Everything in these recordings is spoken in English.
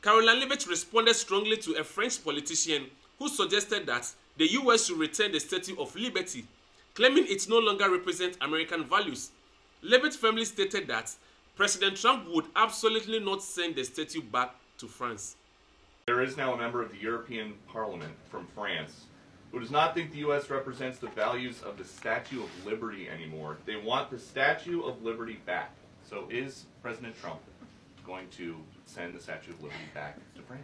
Caroline Leavitt responded strongly to a French politician who suggested that the US should return the Statue of Liberty, claiming it no longer represents American values. Leavitt firmly stated that President Trump would absolutely not send the statue back to France. There is now a member of the European Parliament from France who does not think the U.S. represents the values of the Statue of Liberty anymore. They want the Statue of Liberty back. So is President Trump going to send the Statue of Liberty back to France?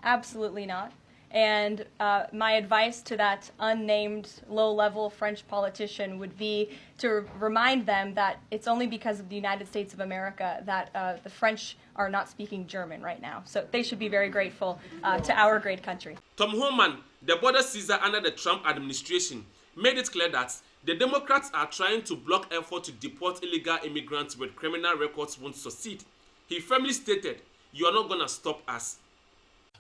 Absolutely not. And my advice to that unnamed low-level French politician would be to remind them that it's only because of the United States of America that the French are not speaking German right now. So they should be very grateful to our great country. Tom Homan, the border Caesar under the Trump administration, made it clear that the Democrats are trying to block effort to deport illegal immigrants with criminal records won't succeed. He firmly stated, "You are not going to stop us."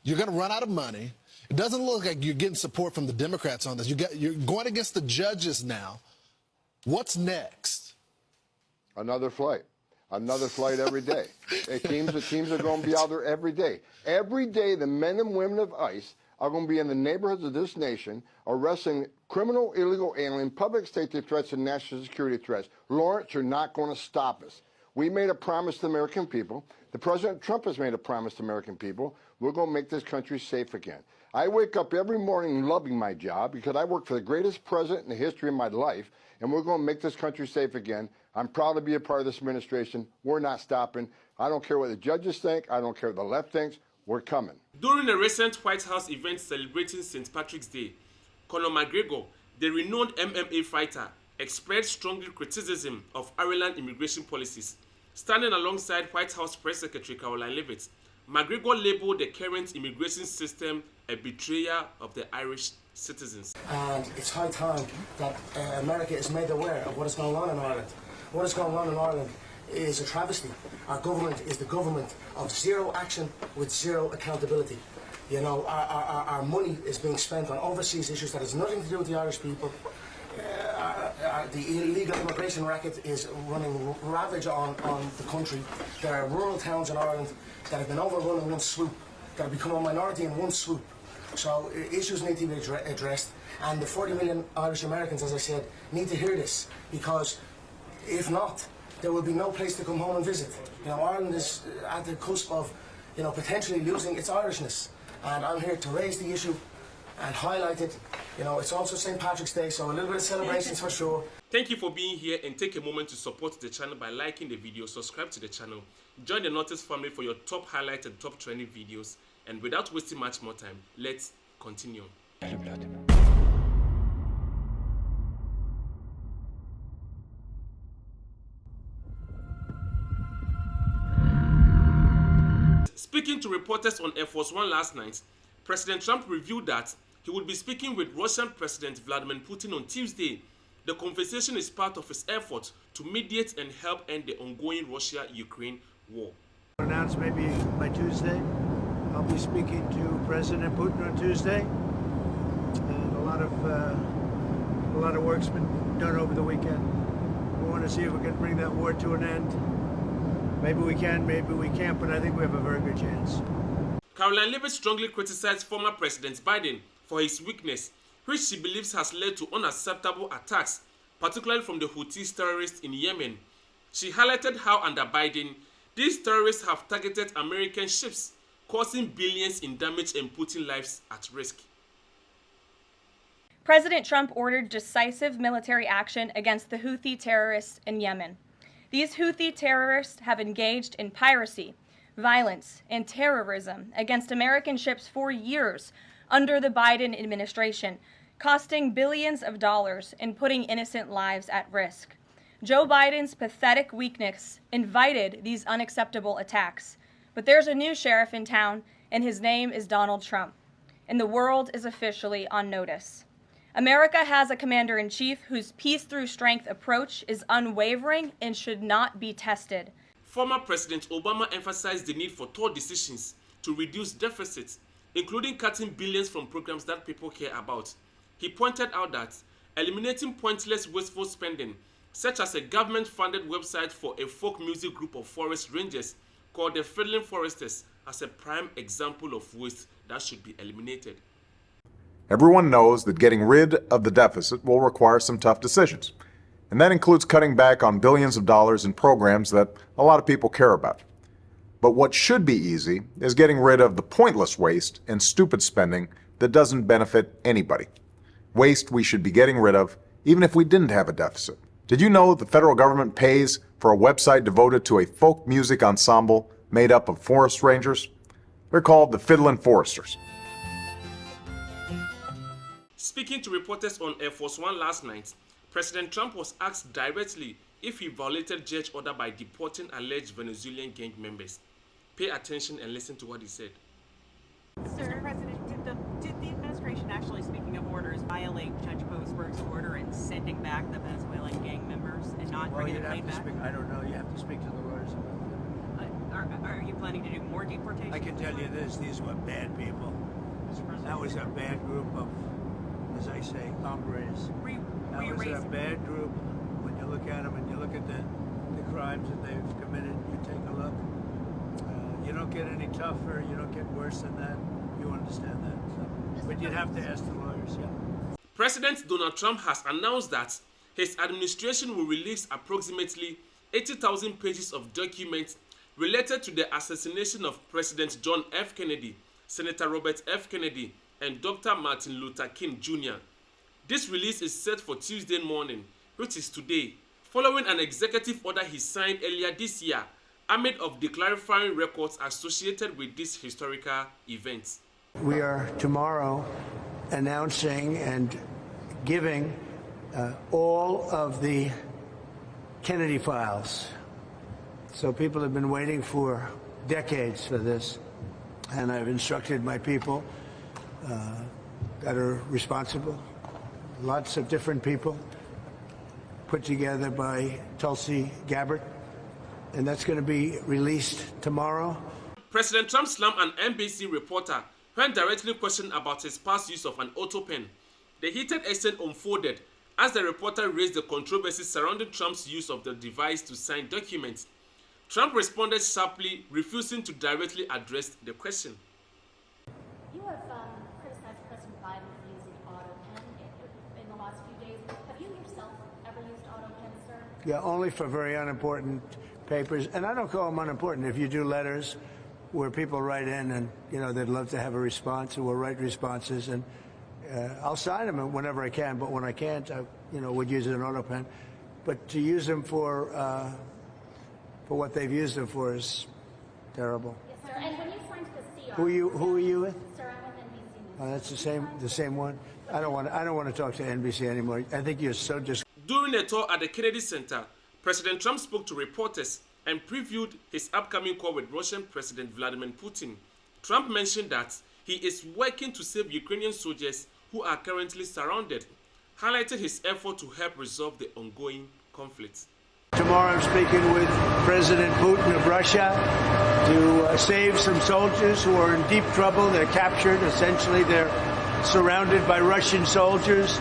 You're going to run out of money. It doesn't look like you're getting support from the Democrats on this. You're going against the judges now. What's next? Another flight. Another flight every day. The teams are going to be out there every day. Every day, the men and women of ICE are going to be in the neighborhoods of this nation arresting criminal, illegal alien, public safety threats, and national security threats. Lawrence, you're not going to stop us. We made a promise to the American people. The President Trump has made a promise to American people. We're going to make this country safe again. I wake up every morning loving my job because I work for the greatest president in the history of my life, and we're going to make this country safe again. I'm proud to be a part of this administration. We're not stopping. I don't care what the judges think. I don't care what the left thinks. We're coming. During a recent White House event celebrating St. Patrick's Day, Conor McGregor, the renowned MMA fighter, expressed strong criticism of Ireland immigration policies. Standing alongside White House Press Secretary Caroline Leavitt, McGregor labeled the current immigration system a betrayal of the Irish citizens. And it's high time that America is made aware of what is going on in Ireland. What is going on in Ireland is a travesty. Our government is the government of zero action with zero accountability. You know, our money is being spent on overseas issues that has nothing to do with the Irish people. The illegal immigration racket is running ravage on the country. There are rural towns in Ireland that have been overrun in one swoop, that have become a minority in one swoop. So issues need to be addressed, and the 40 million Irish Americans, as I said, need to hear this, because if not, there will be no place to come home and visit. You know, Ireland is at the cusp of, you know, potentially losing its Irishness, and I'm here to raise the issue and highlight it. You know, it's also St. Patrick's Day, so a little bit of celebrations for sure. Thank you for being here, and take a moment to support the channel by liking the video, subscribe to the channel, join the Notice family for your top highlighted, top trending videos, and without wasting much more time, let's continue. Speaking to reporters on Air Force One last night, President Trump revealed that he would be speaking with Russian President Vladimir Putin on Tuesday. The conversation is part of his effort to mediate and help end the ongoing Russia-Ukraine war. Announced maybe by Tuesday. I'll be speaking to President Putin on Tuesday, and a lot of work's been done over the weekend. We want to see if we can bring that war to an end. Maybe we can, maybe we can't, but I think we have a very good chance. Caroline Leavitt strongly criticized former President Biden for his weakness, which she believes has led to unacceptable attacks, particularly from the Houthi terrorists in Yemen. She highlighted how under Biden, these terrorists have targeted American ships, causing billions in damage and putting lives at risk. President Trump ordered decisive military action against the Houthi terrorists in Yemen. These Houthi terrorists have engaged in piracy, violence, and terrorism against American ships for years under the Biden administration, costing billions of dollars and putting innocent lives at risk. Joe Biden's pathetic weakness invited these unacceptable attacks. But there's a new sheriff in town, and his name is Donald Trump. And the world is officially on notice. America has a commander-in-chief whose peace-through-strength approach is unwavering and should not be tested. Former President Obama emphasized the need for tough decisions to reduce deficits, including cutting billions from programs that people care about. He pointed out that eliminating pointless, wasteful spending, such as a government-funded website for a folk music group of forest rangers called the Fiddling Foresters, as a prime example of waste that should be eliminated. Everyone knows that getting rid of the deficit will require some tough decisions, and that includes cutting back on billions of dollars in programs that a lot of people care about. But what should be easy is getting rid of the pointless waste and stupid spending that doesn't benefit anybody. Waste we should be getting rid of even if we didn't have a deficit. Did you know the federal government pays for a website devoted to a folk music ensemble made up of forest rangers? They're called the Fiddlin' Foresters. Speaking to reporters on Air Force One last night, President Trump was asked directly if he violated judge order by deporting alleged Venezuelan gang members. Pay attention and listen to what he said. Mr. President, did the administration, actually speaking of orders, violate Judge Boasberg's order in sending back the Venezuelan gang members and not bringing the plane back? I don't know. You have to speak to the lawyers about that. Are you planning to do more deportations? I can tell you this: these were bad people. That was a bad group of, as I say, hombres. That was a bad group. When you look at them and you look at the crimes that they've committed, you take a look. You don't get any tougher. You don't get worse than that. You understand that. So, but you'd have to ask the lawyers, yeah. President Donald Trump has announced that his administration will release approximately 80,000 pages of documents related to the assassination of President John F. Kennedy, Senator Robert F. Kennedy, and Dr. Martin Luther King Jr. This release is set for Tuesday morning, which is today, following an executive order he signed earlier this year amid of the clarifying records associated with this historical event. We are tomorrow announcing and giving all of the Kennedy files. So people have been waiting for decades for this, and I've instructed my people that are responsible, lots of different people, put together by Tulsi Gabbard, and that's going to be released tomorrow. President Trump slammed an NBC reporter when directly questioned about his past use of an auto pen. The heated exchange unfolded as the reporter raised the controversy surrounding Trump's use of the device to sign documents. Trump responded sharply, refusing to directly address the question. You have criticized President Biden for using auto pen in the last few days. Have you yourself ever used auto pen, sir? Yeah, only for very unimportant papers, and I don't call them unimportant. If you do letters where people write in and, you know, they'd love to have a response, or we'll write responses, and I'll sign them whenever I can, but when I can't, I, would use an auto pen. But to use them for what they've used them for is terrible. Yes, sir. And when you signed the CR, Who are you with? Sir, I'm with NBC News. Oh, that's the same one. I don't want to talk to NBC anymore. I think you're so During a tour at the Kennedy Center, President Trump spoke to reporters and previewed his upcoming call with Russian President Vladimir Putin. Trump mentioned that he is working to save Ukrainian soldiers who are currently surrounded, highlighted his effort to help resolve the ongoing conflict. Tomorrow I'm speaking with President Putin of Russia to save some soldiers who are in deep trouble. They're captured. Essentially, they're surrounded by Russian soldiers.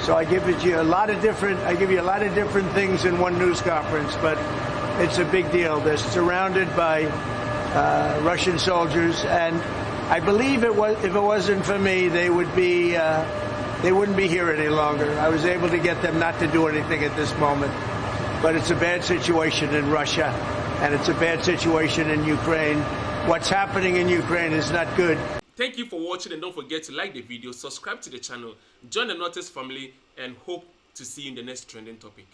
So I give you a lot of different things in one news conference, but it's a big deal. They're surrounded by Russian soldiers, and I believe if it wasn't for me, they wouldn't be here any longer. I was able to get them not to do anything at this moment. But it's a bad situation in Russia, and it's a bad situation in Ukraine. What's happening in Ukraine is not good. Thank you for watching, and don't forget to like the video, subscribe to the channel, join the Notice family, and hope to see you in the next trending topic.